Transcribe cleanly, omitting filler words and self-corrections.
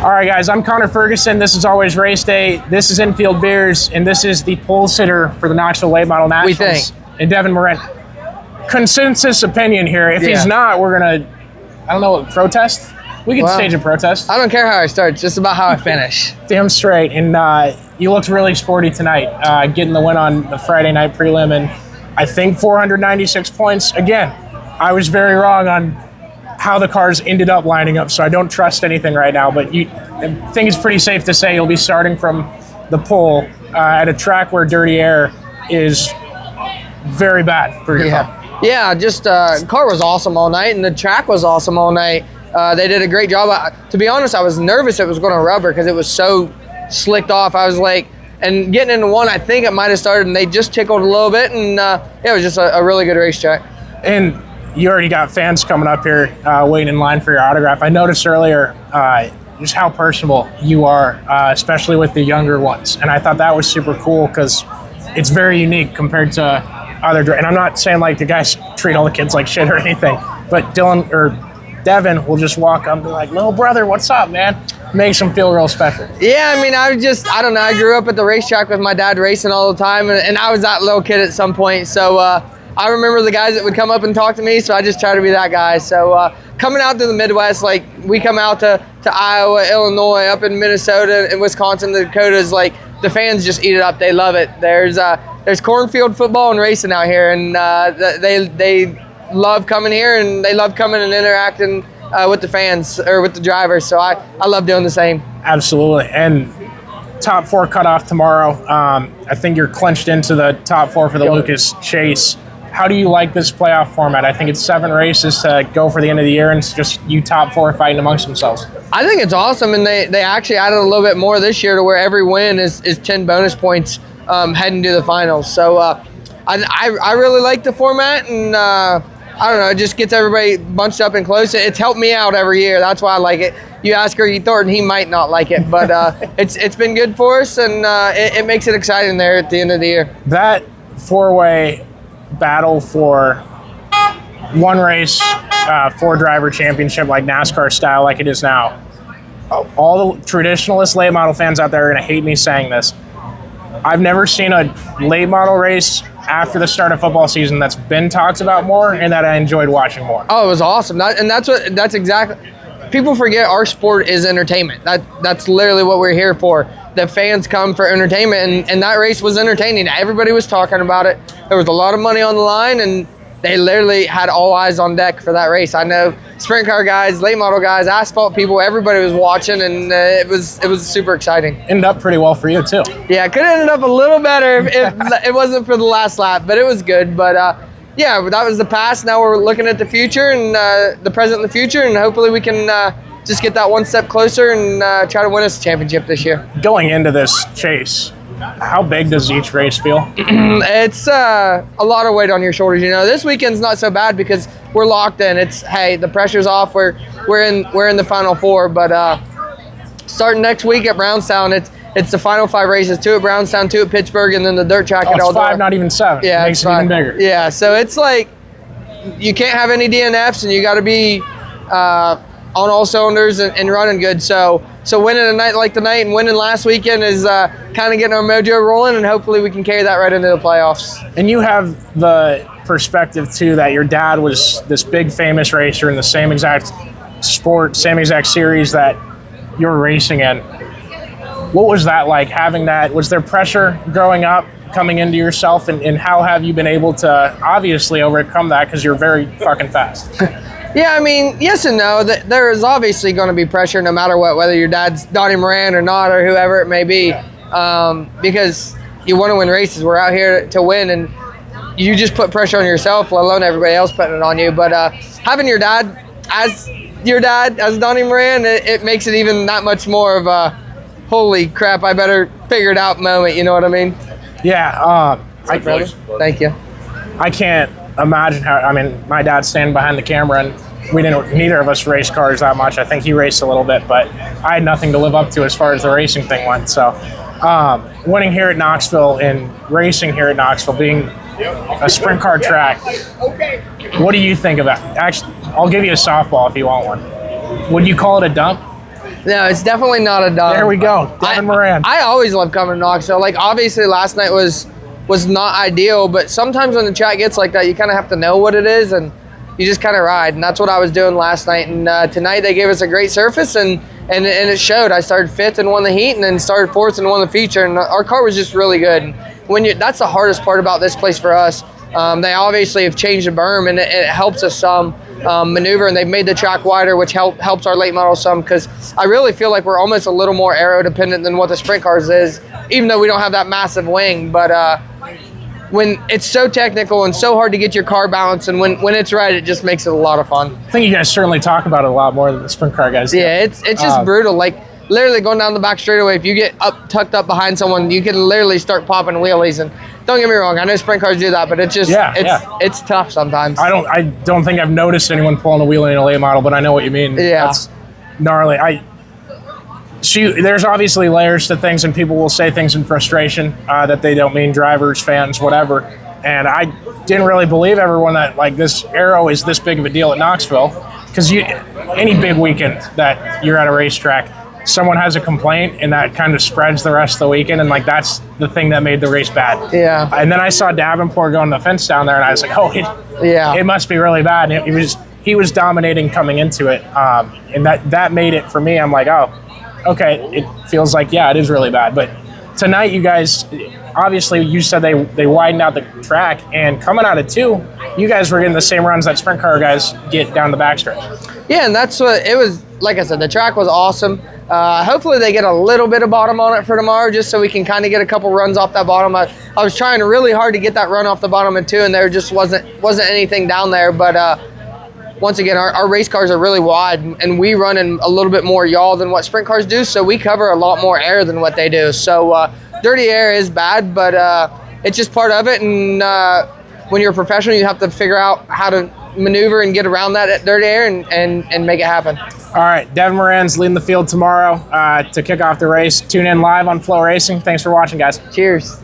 All right, guys, I'm Connor Ferguson. This is Always Race Day. This is Infield Beers, and this is the pole sitter for the Knoxville Late Model Nationals. We think. And Devin Moran. Consensus opinion here. If he's not, we're going to, I don't know, protest? We can stage a protest. I don't care how I start, it's just about how I finish. Damn straight. And you looked really sporty tonight, getting the win on the Friday night prelim, and I think 496 points. Again, I was very wrong on how the cars ended up lining up, so I don't trust anything right now, but I think it's pretty safe to say you'll be starting from the pole at a track where dirty air is very bad for your car. Yeah, just car was awesome all night, and the track was awesome all night. They did a great job. To be honest, I was nervous it was going to rubber because it was so slicked off. I was like, and getting into one, I think it might have started, and they just tickled a little bit, and it was just a really good racetrack. And you already got fans coming up here waiting in line for your autograph. I noticed earlier just how personable you are, especially with the younger ones. And I thought that was super cool because it's very unique compared to other. And I'm not saying like the guys treat all the kids like shit or anything, but Dylan or Devin will just walk up and be like, little brother, what's up, man? Makes them feel real special. Yeah, I mean, I don't know. I grew up at the racetrack with my dad racing all the time, and I was that little kid at some point. So I remember the guys that would come up and talk to me, so I just try to be that guy. So coming out to the Midwest, like we come out to Iowa, Illinois, up in Minnesota and Wisconsin, the Dakotas, like the fans just eat it up. They love it. There's cornfield football and racing out here, and they love coming here, and they love coming and interacting with the fans or with the drivers. So I love doing the same. Absolutely. And top four cutoff tomorrow. I think you're clinched into the top four for the Lucas Chase. How do you like this playoff format? I think it's 7 races to go for the end of the year, and it's just you top 4 fighting amongst themselves. I think it's awesome, and they actually added a little bit more this year to where every win is 10 bonus points heading to the finals. So I really like the format, and I don't know, it just gets everybody bunched up and close. It's helped me out every year. That's why I like it. You ask Ricky Thornton, he might not like it, but it's been good for us, and it makes it exciting there at the end of the year. That 4-way battle for one race, 4-driver championship like NASCAR style like it is now. All the traditionalist late model fans out there are going to hate me saying this. I've never seen a late model race after the start of football season that's been talked about more and that I enjoyed watching more. Oh, it was awesome. That's exactly. People forget our sport is entertainment. That's literally what we're here for. The fans come for entertainment, and that race was entertaining. Everybody was talking about it. There was a lot of money on the line, and they literally had all eyes on deck for that race. I know sprint car guys, late model guys, asphalt people, everybody was watching, and it was super exciting. Ended up pretty well for you too. Yeah, it could have ended up a little better if it wasn't for the last lap, but it was good. But yeah, that was the past. Now we're looking at the future and the present and the future, and hopefully we can just get that one step closer and try to win us a championship this year. Going into this chase, how big does each race feel? It's a lot of weight on your shoulders. You know, this weekend's not so bad because we're locked in. It's, hey, the pressure's off. We're in the Final Four, but starting next week at Brownstown, it's the final 5 races: 2 at Brownstown, 2 at Pittsburgh, and then the dirt track at Eldora. 5, not even 7. Yeah, it makes it even bigger. Yeah, so it's like you can't have any DNFs, and you got to be on all cylinders and running good. So winning a night like tonight and winning last weekend is kind of getting our mojo rolling, and hopefully we can carry that right into the playoffs. And you have the perspective too that your dad was this big famous racer in the same exact sport, same exact series that you're racing in. What was that like, having that? Was there pressure growing up coming into yourself, and how have you been able to obviously overcome that because you're very fucking fast? Yeah, I mean, yes and no. There is obviously going to be pressure no matter what, whether your dad's Donnie Moran or not, or whoever it may be, because you want to win races. We're out here to win, and you just put pressure on yourself, let alone everybody else putting it on you. But having your dad as Donnie Moran, it makes it even that much more of a holy crap, I better figure it out moment. You know what I mean? Yeah. Thank you. I can't imagine how. I mean, my dad's standing behind the camera, and neither of us race cars that much. I think he raced a little bit, but I had nothing to live up to as far as the racing thing went. So winning here at Knoxville and racing here at Knoxville, being a sprint car track, what do you think of that? Actually, I'll give you a softball if you want one. Would you call it a dump? No, it's definitely not a done. There we go. Devin Moran. I always love coming to Knoxville. Like, obviously last night was not ideal, but sometimes when the track gets like that, you kind of have to know what it is and you just kind of ride. And that's what I was doing last night. And tonight they gave us a great surface and it showed. I started 5th and won the heat, and then started 4th and won the feature. And our car was just really good. And that's the hardest part about this place for us. They obviously have changed the berm, and it helps us some maneuver, and they've made the track wider, which helps our late model some, because I really feel like we're almost a little more aero dependent than what the sprint cars is, even though we don't have that massive wing. But when it's so technical and so hard to get your car balanced, and when it's right, it just makes it a lot of fun. I think you guys certainly talk about it a lot more than the sprint car guys do. Yeah, it's just brutal. Like, literally going down the back straightaway, if you get tucked up behind someone, you can literally start popping wheelies. And don't get me wrong, I know sprint cars do that, but it's just it's tough sometimes. I don't think I've noticed anyone pulling a wheelie in a late model, but I know what you mean. Yeah, that's gnarly. There's obviously layers to things, and people will say things in frustration that they don't mean, drivers, fans, whatever. And I didn't really believe everyone that like this aero is this big of a deal at Knoxville, because any big weekend that you're at a racetrack, someone has a complaint and that kind of spreads the rest of the weekend, and like that's the thing that made the race bad. Yeah. And then I saw Davenport going the fence down there, and I was like, oh, it must be really bad. And he was dominating coming into it, and that made it for me. I'm like, oh, okay, it feels like, yeah, it is really bad. But tonight, you guys, obviously, you said they widened out the track, and coming out of 2, you guys were getting the same runs that sprint car guys get down the backstretch. Yeah, and that's what it was. Like I said, the track was awesome. Hopefully they get a little bit of bottom on it for tomorrow, just so we can kind of get a couple runs off that bottom. I was trying really hard to get that run off the bottom at 2, and there just wasn't anything down there. But once again, our race cars are really wide, and we run in a little bit more yaw than what sprint cars do, so we cover a lot more air than what they do. So dirty air is bad, but it's just part of it. And when you're a professional, you have to figure out how to maneuver and get around that dirty air and make it happen. All right, Devin Moran's leading the field tomorrow to kick off the race. Tune in live on Flow Racing. Thanks for watching, guys. Cheers.